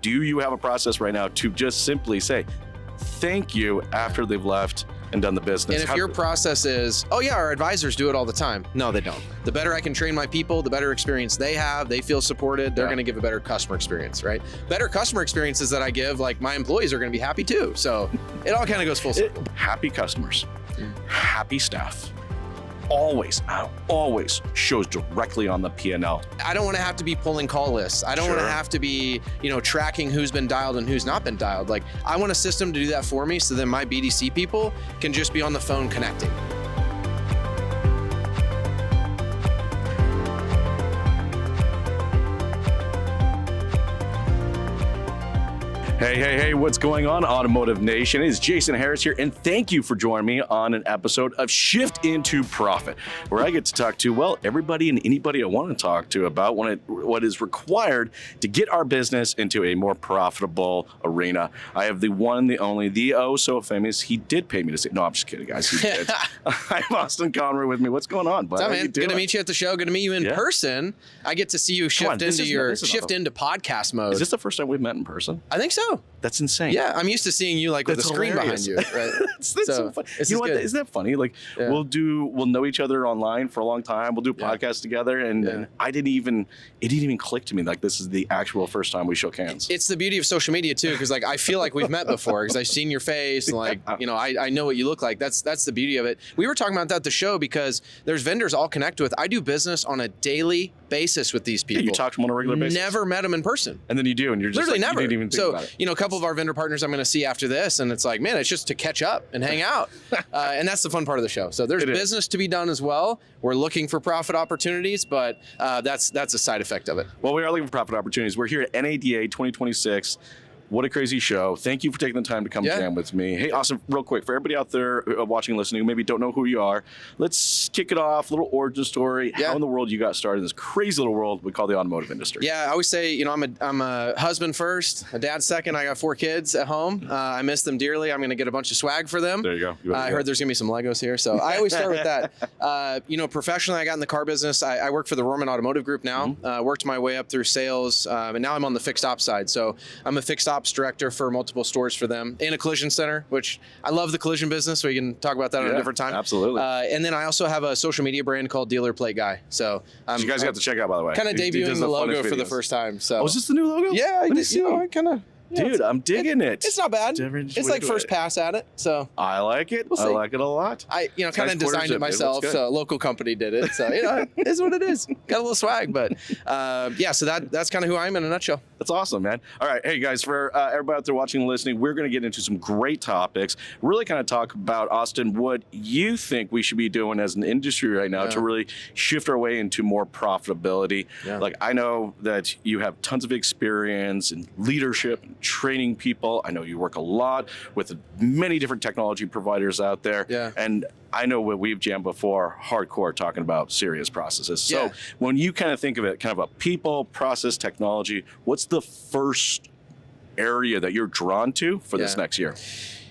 Do you have a process right now to just simply say thank you after they've left and done the business? And if your process is, oh yeah, our advisors do it all the time. No, they don't. The better I can train my people, the better experience they have, they feel supported, they're going to give a better customer experience, right? Better customer experiences that I give, like my employees are going to be happy too. So it all kind of goes full circle. Happy customers, happy staff, always shows directly on the P&L. I don't want to have to be pulling call lists. I don't want to have to be, tracking who's been dialed and who's not been dialed. Like, I want a system to do that for me so then my BDC people can just be on the phone connecting. Hey, what's going on, Automotive Nation? It's Jason Harris here, and thank you for joining me on an episode of Shift into Profit, where I get to talk to, well, everybody and anybody I want to talk to about what is required to get our business into a more profitable arena. I have the one, the only, the oh so famous, he did pay me to say, no, I'm just kidding, guys, he did. I'm Austin Conroy with me. What's going on, bud? What's up, man? Good to meet you at the show. Good to meet you in person. I get to see you shift into podcast mode. Is this the first time we've met in person? I think so. That's insane. Yeah, I'm used to seeing you like with a screen behind you. Right? that's so funny. You know what? Isn't that funny? Like we'll know each other online for a long time. We'll do podcasts together, and it didn't even click to me like this is the actual first time we shook hands. It's the beauty of social media too, because like I feel like we've met before because I've seen your face and like I know what you look like. That's the beauty of it. We were talking about that at the show because there's vendors I'll connect with. I do business on a daily basis with these people. Yeah, you talk to them on a regular basis. Never met them in person. And then you do, and you're just literally like, never. You didn't even think about it. A couple of our vendor partners I'm going to see after this, and it's like, man, it's just to catch up and hang out. And that's the fun part of the show. So there's business to be done as well. We're looking for profit opportunities, but that's a side effect of it. Well, we are looking for profit opportunities. We're here at NADA 2026. What a crazy show. Thank you for taking the time to come jam with me. Hey, Austin, real quick, for everybody out there watching and listening who maybe don't know who you are, let's kick it off, a little origin story, how in the world you got started in this crazy little world we call the automotive industry. Yeah, I always say, I'm a husband first, a dad second. I got 4 kids at home. I miss them dearly. I'm going to get a bunch of swag for them. There you go. I heard there's going to be some Legos here, so I always start with that. Professionally, I got in the car business. I work for the Roman Automotive Group now. Worked my way up through sales, and now I'm on the fixed ops side. So I'm a fixed ops director for multiple stores for them in a collision center, which I love the collision business. So we can talk about that at a different time. Absolutely. And then I also have a social media brand called Dealer Plate Guy. So you guys got to check out, by the way. Kind of debuting the logo for the first time. So is this the new logo? Yeah, I kind of. Dude, I'm digging it. It's not bad. It's like first pass at it. So I like it. I like it a lot. I kind of designed it myself. So a local company did it. So it is what it is. Got a little swag, but so that's kind of who I am in a nutshell. That's awesome, man. All right, hey guys, for everybody out there watching and listening, we're going to get into some great topics. Really kind of talk about, Austin, what you think we should be doing as an industry right now to really shift our way into more profitability. Yeah. Like, I know that you have tons of experience in leadership and training people. I know you work a lot with many different technology providers out there. Yeah. And I know what we've jammed before, hardcore, talking about serious processes. So when you kind of think of it, kind of a people, process, technology, what's the first area that you're drawn to for this next year?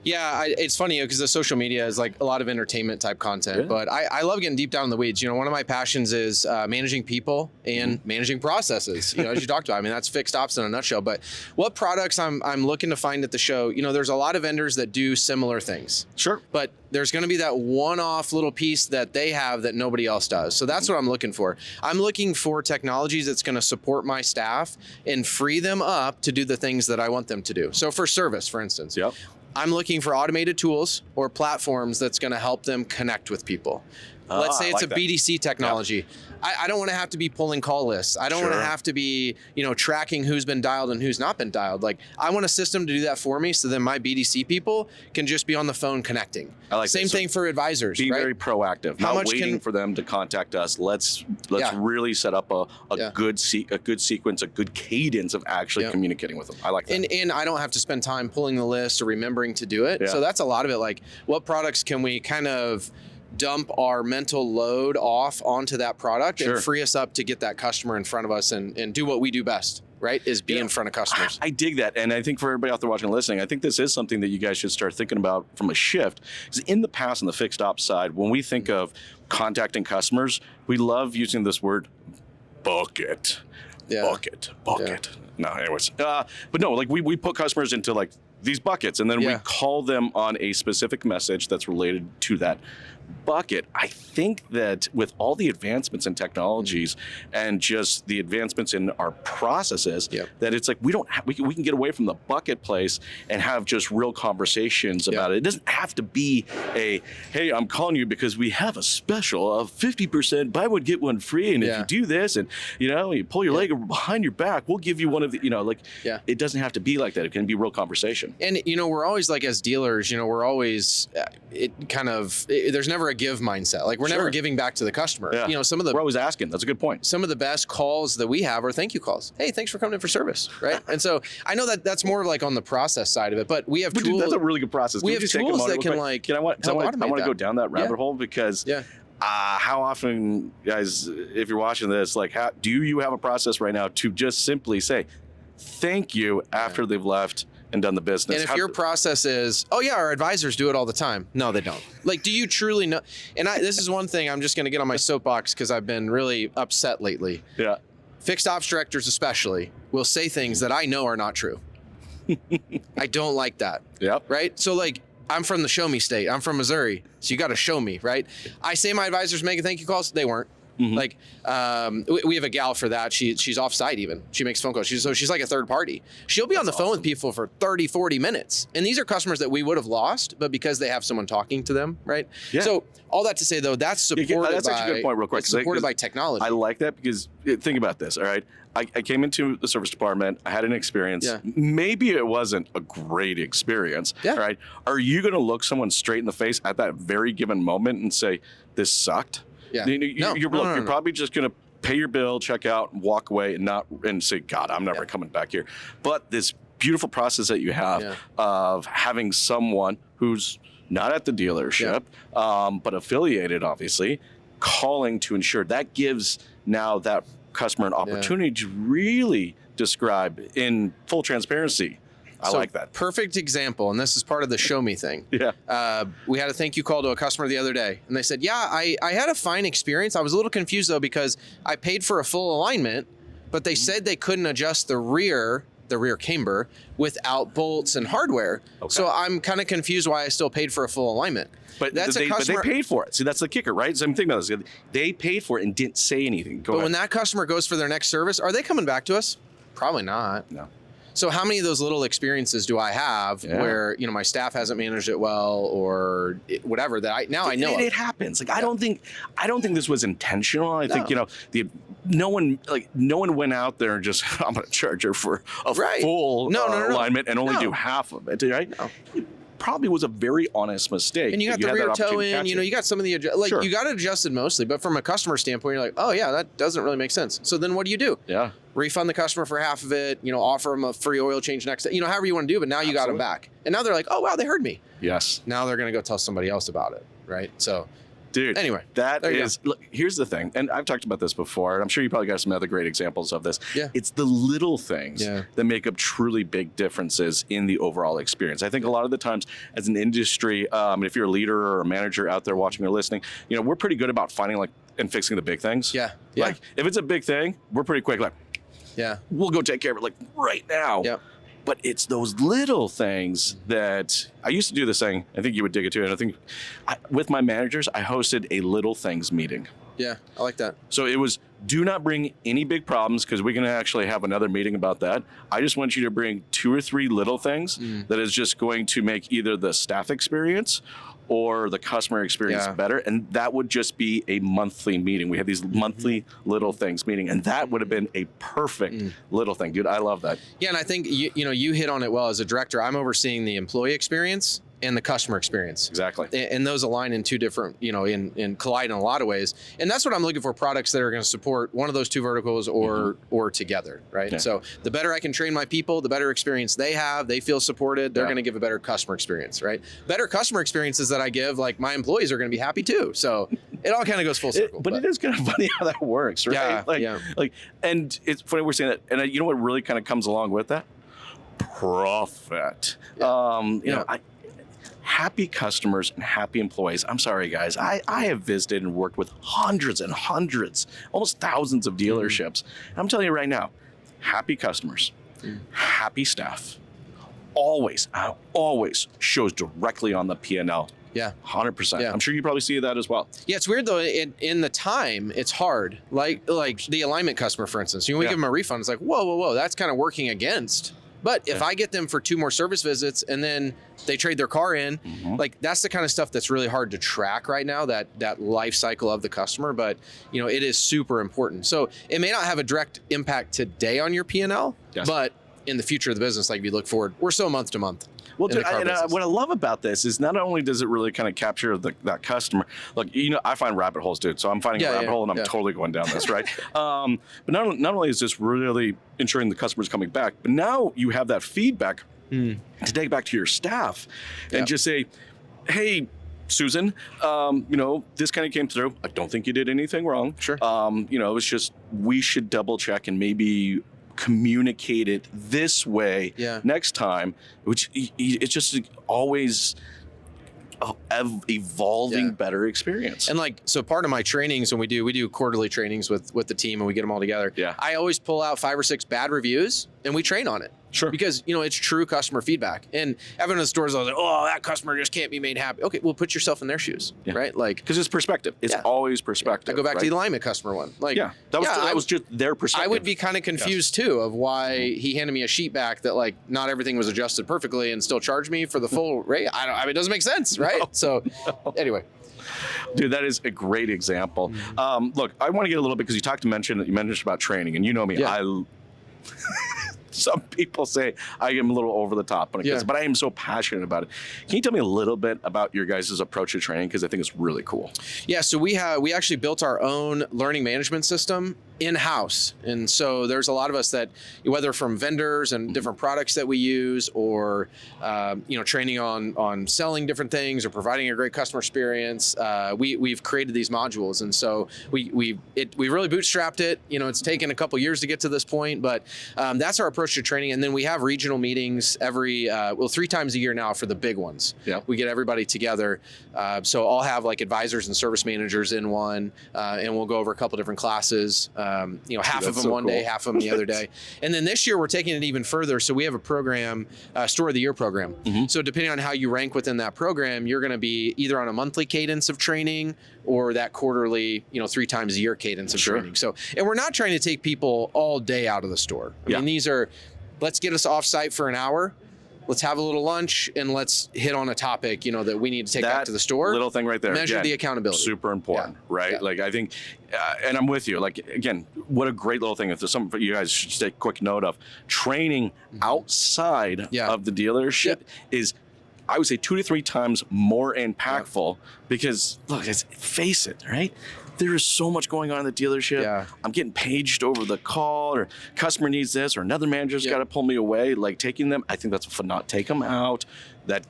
Yeah, it's funny because the social media is like a lot of entertainment type content, but I love getting deep down in the weeds. One of my passions is managing people and managing processes, as you talked about. I mean, that's fixed ops in a nutshell. But what products I'm looking to find at the show, there's a lot of vendors that do similar things. Sure. But there's going to be that one-off little piece that they have that nobody else does. So that's what I'm looking for. I'm looking for technologies that's going to support my staff and free them up to do the things that I want them to do. So for service, for instance. Yep. I'm looking for automated tools or platforms that's going to help them connect with people. Let's say it's a BDC technology. Yeah. I don't want to have to be pulling call lists. I don't want to have to be, tracking who's been dialed and who's not been dialed. Like, I want a system to do that for me so then my BDC people can just be on the phone connecting. I like Same thing for advisors. Be very proactive, not waiting for them to contact us. Let's really set up a good sequence, a good cadence of actually communicating with them. I like that. And I don't have to spend time pulling the list or remembering to do it. Yeah. So that's a lot of it. Like, what products can we kind of dump our mental load off onto that product and free us up to get that customer in front of us and do what we do best, right? Is be in front of customers. I dig that. And I think for everybody out there watching and listening, I think this is something that you guys should start thinking about from a shift. Because in the past, on the fixed ops side, when we think of contacting customers, we love using this word bucket. bucket. No, anyways. But no, like we put customers into like these buckets, and then we call them on a specific message that's related to that bucket. I think that with all the advancements in technologies and just the advancements in our processes, that it's like we can get away from the bucket place and have just real conversations about it. It doesn't have to be a, hey, I'm calling you because we have a special of 50% buy one get one free, and if you do this and you pull your leg behind your back, we'll give you one of the it doesn't have to be like that. It can be real conversation. And we're always like, as dealers, we're always there's never a give mindset. Like we're never giving back to the customer. Yeah. We're always asking. That's a good point. Some of the best calls that we have are thank you calls. Hey, thanks for coming in for service, right? And so I know that that's more of like on the process side of it, but we have tools. Dude, that's a really good process. We have tools that can like I want to go down that rabbit hole because how often, guys, if you're watching this, like, do you have a process right now to just simply say thank you after they've left and done the business? And if your process is, oh yeah, our advisors do it all the time. No, they don't. Like, do you truly know? And this is one thing I'm just going to get on my soapbox because I've been really upset lately. Yeah. Fixed ops directors especially will say things that I know are not true. I don't like that. Yep. Right? So like, I'm from the show me state. I'm from Missouri. So you got to show me, right? I say my advisors making thank you calls. They weren't. Like, we have a gal for that. She's off site even. She makes phone calls. She's like a third party. She'll be on the phone with people for 30, 40 minutes. And these are customers that we would have lost, but because they have someone talking to them, right? Yeah. So all that to say, though, that's supported that's actually a good point real quick. Supported by technology. I like that because think about this, all right? I came into the service department. I had an experience. Yeah. Maybe it wasn't a great experience. Yeah. Right? Are you going to look someone straight in the face at that very given moment and say, this sucked? Yeah. You're probably just going to pay your bill, check out, walk away, and say, God, I'm never coming back here. But this beautiful process that you have of having someone who's not at the dealership, but affiliated, obviously, calling to ensure that gives now that customer an opportunity to really describe in full transparency. I like that. Perfect example, and this is part of the show me thing. Yeah. We had a thank you call to a customer the other day, and they said, yeah, I had a fine experience. I was a little confused, though, because I paid for a full alignment, but they said they couldn't adjust the rear camber without bolts and hardware. Okay. So I'm kind of confused why I still paid for a full alignment. But they paid for it. See, that's the kicker, right? So I'm thinking about this. They paid for it and didn't say anything. Go ahead. When that customer goes for their next service, are they coming back to us? Probably not. No. So how many of those little experiences do I have where my staff hasn't managed it well or whatever that I know it happens. Like I don't think this was intentional. I think no one went out there and just I'm going to charge her for a full alignment and only do half of it. Right? No. It probably was a very honest mistake. And you got the rear toe in. You got some of the you got it adjusted mostly, but from a customer standpoint, you're like, oh yeah, that doesn't really make sense. So then what do? Yeah. Refund the customer for half of it, offer them a free oil change next day, however you want to do, but now you got them back. And now they're like, oh, wow, they heard me. Yes. Now they're going to go tell somebody else about it, right? So, dude, anyway, look, here's the thing. And I've talked about this before, and I'm sure you probably got some other great examples of this. Yeah. It's the little things that make up truly big differences in the overall experience. I think a lot of the times as an industry, if you're a leader or a manager out there watching or listening, we're pretty good about finding and fixing the big things. Yeah. Like if it's a big thing, we're pretty quick we'll go take care of it right now. Yeah. But it's those little things that I used to do this thing. I think you would dig it too. And I think with my managers, I hosted a little things meeting. Yeah, I like that. So it was, do not bring any big problems because we can actually have another meeting about that. I just want you to bring 2 or 3 little things that is just going to make either the staff experience or the customer experience better. And that would just be a monthly meeting. We had these monthly little things meeting, and that would have been a perfect little thing. Dude, I love that. Yeah, and I think you hit on it well. As a director, I'm overseeing the employee experience and the customer experience. Exactly. And those align in two different, in collide in a lot of ways. And that's what I'm looking for, products that are going to support one of those two verticals or together, right? Yeah. So the better I can train my people, the better experience they have, they feel supported, they're going to give a better customer experience, right? Better customer experiences that I give, like my employees are going to be happy too. So it all kind of goes full circle. But it is kind of funny how that works, right? And it's funny we're saying that. And you know what really kind of comes along with that? Profit. Yeah. happy customers and happy employees. I'm sorry, guys. I have visited and worked with hundreds and hundreds, almost thousands of dealerships. I'm telling you right now, happy customers, happy staff, always shows directly on the P&L. Yeah. 100%. Yeah. I'm sure you probably see that as well. Yeah, it's weird though. In the time, it's hard. Like the alignment customer, for instance. When we give them a refund, it's like, whoa, that's kind of working against. But if I get them for 2 more service visits and then they trade their car in, like that's the kind of stuff that's really hard to track right now, that life cycle of the customer. But it is super important. So it may not have a direct impact today on your P&L, but in the future of the business, like if you look forward, we're so month to month. Well, what I love about this is not only does it really kind of capture that customer. Look, I find rabbit holes, dude. So I'm finding a rabbit hole, and I'm totally going down this, right? But not only is this really ensuring the customer's coming back, but now you have that feedback to take back to your staff and just say, hey, Susan, this kind of came through. I don't think you did anything wrong. Sure. It's just we should double check and maybe communicate it this way next time, which it's just always evolving better experience. And so part of my trainings, when we do quarterly trainings with the team and we get them all together, I always pull out 5 or 6 bad reviews and we train on it. Sure. Because, it's true customer feedback. And everyone in the stores is like, oh, that customer just can't be made happy. Okay, well, put yourself in their shoes, right? Because it's perspective. It's always perspective. I go back to the alignment customer one. That was just their perspective. I would be kind of confused too of why he handed me a sheet back that not everything was adjusted perfectly and still charged me for the full rate. It doesn't make sense, right? Anyway. Dude, that is a great example. Look, I want to get a little bit, because you mentioned about training, and you know me, some people say I am a little over the top when it comes, but I am so passionate about it. Can you tell me a little bit about your guys' approach to training? Because I think it's really cool. Yeah, so we actually built our own learning management system in-house. And so there's a lot of us that, whether from vendors and different products that we use, or training on selling different things or providing a great customer experience, we've created these modules. And so we really bootstrapped it. It's taken a couple years to get to this point, but that's our approach to training. And then we have regional meetings 3 times a year now for the big ones. Yeah. We get everybody together. So I'll have advisors and service managers in one, and we'll go over a couple different classes. Half of them one day, half of them the other day. And then this year we're taking it even further. So we have a program, Store of the Year program. So depending on how you rank within that program, you're going to be either on a monthly cadence of training or that quarterly, 3 times a year cadence of training. So, and we're not trying to take people all day out of the store. I mean, these are, let's get us off site for an hour. Let's have a little lunch and let's hit on a topic, that we need to take back to the store. Little thing right there. Measure the accountability. Super important, right? Yeah. I think, and I'm with you. Again, what a great little thing. If there's something you guys should take a quick note of, training outside of the dealership is, I would say, 2 to 3 times more impactful because, look, face it, right? There is so much going on in the dealership. Yeah. I'm getting paged over the call, or customer needs this, or another manager's got to pull me away. Taking them, I think that's not take them out. That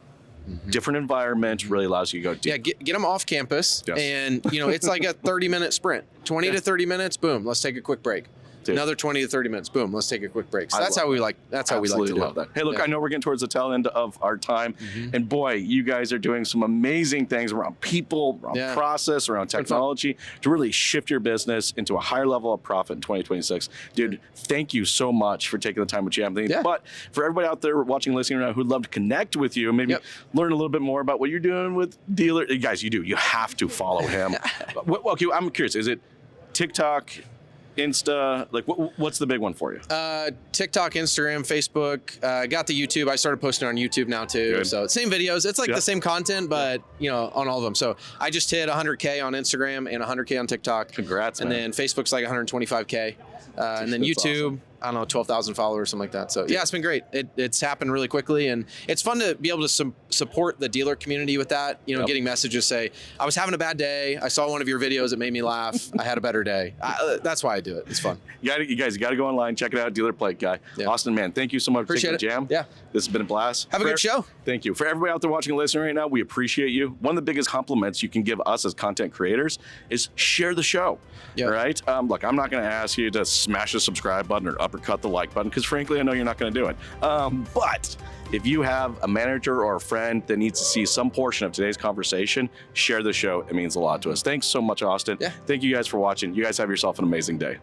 different environment really allows you to go deep. Yeah, get them off campus, and it's like a 30-minute sprint, 20 to 30 minutes. Boom, let's take a quick break. Dude. Another 20 to 30 minutes. Boom. Let's take a quick break. So that's how we like. That's how we like to love that. Hey, look, I know we're getting towards the tail end of our time, and boy, you guys are doing some amazing things around people, around process, around technology to really shift your business into a higher level of profit in 2026. Dude, thank you so much for taking the time with you, Anthony. But for everybody out there watching, listening right now, who'd love to connect with you, maybe learn a little bit more about what you're doing with dealer guys. You have to follow him. Okay, I'm curious. Is it TikTok, Insta, what's the big one for you? TikTok, Instagram, Facebook. Got the YouTube. I started posting on YouTube now too. Good. So same videos. It's the same content, but on all of them. So I just hit 100K on Instagram and 100K on TikTok. Congrats, man. And then Facebook's 125K. And then YouTube, awesome. I don't know, 12,000 followers, something like that. So yeah, it's been great. It's happened really quickly, and it's fun to be able to support the dealer community with that. Getting messages say, I was having a bad day. I saw one of your videos. It made me laugh. I had a better day. That's why I do it. It's fun. You guys got to go online. Check it out. Dealer Plate Guy. Yeah. Austin, man, thank you so much for taking the jam. Yeah. This has been a blast. Have a good show. Thank you. For everybody out there watching and listening right now, we appreciate you. One of the biggest compliments you can give us as content creators is share the show. Yeah. Right? Look, I'm not going to ask you to smash the subscribe button or up or cut the like button, because frankly, I know you're not going to do it. But if you have a manager or a friend that needs to see some portion of today's conversation, share the show. It means a lot to us. Thanks so much, Austin. Yeah. Thank you guys for watching. You guys have yourself an amazing day.